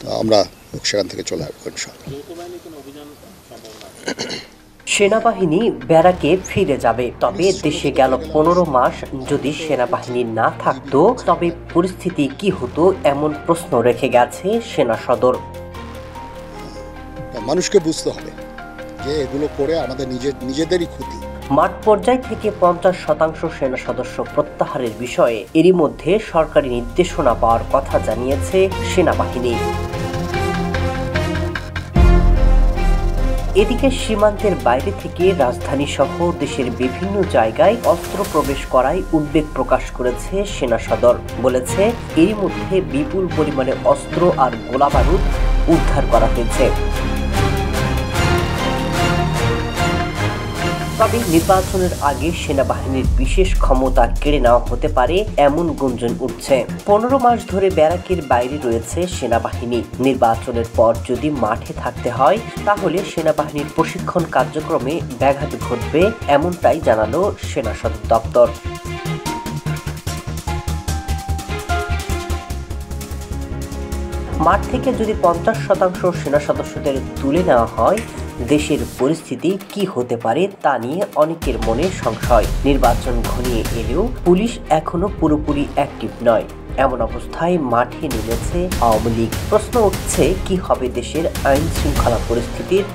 তো আমরা সেখান থেকে চলে আসবো ইনশাআল্লাহ। সেনাবাহিনী ব্যারাকে ফিরে যাবে, তবে দেশে গেল 15 মাস যদি সেনাবাহিনী না থাকতো তবে পরিস্থিতি কি হতো, এমন প্রশ্ন রেখে গেছে সেনা সদর। মানুষকে বুঝতে হবে যে এগুলো করে আমাদের নিজেদেরই ক্ষতি। মাঠ পর্যায় থেকে 50% সেনা সদস্য প্রত্যাহারের বিষয়ে এরই মধ্যে সরকারি নির্দেশনা পাওয়ার কথা জানিয়েছে সেনাবাহিনী। এদিকে সীমান্তের বাইরে থেকে রাজধানী সহ দেশের বিভিন্ন জায়গায় অস্ত্র প্রবেশ করায় উদ্বেগ প্রকাশ করেছে সেনা সদর। বলেছে এরই মধ্যে বিপুল পরিমাণে অস্ত্র আর গোলাবারুদ উদ্ধার করা হয়েছে। তবে নির্বাচনের আগে সেনাবাহিনীর বিশেষ ক্ষমতা কেড়ে নেওয়া হতে পারে এমন গুঞ্জন উঠছে। 15 মাস ধরে ব্যারাকের বাইরে রয়েছে সেনাবাহিনী। নির্বাচনের পর যদি মাঠে থাকতে হয় তাহলে সেনাবাহিনীর প্রশিক্ষণ কার্যক্রমে ব্যাঘাত ঘটবে, এমনটাই জানালো সেনা সদর দপ্তর। মাঠ থেকে যদি 50% সেনা সদস্যদের তুলে নেওয়া হয়, দেশের পরিস্থিতি কি হতে পারে তা নিয়ে অনেকের মনে সংশয়। নির্বাচন ঘনিয়ে এলেও পুলিশ এখনো পুরোপুরি অ্যাক্টিভ নয়। এমন অবস্থায় মাঠে নেমেছে আওয়ামী লীগ। প্রশ্ন উঠছে কি হবে দেশের আইন শৃঙ্খলা পরিস্থিতির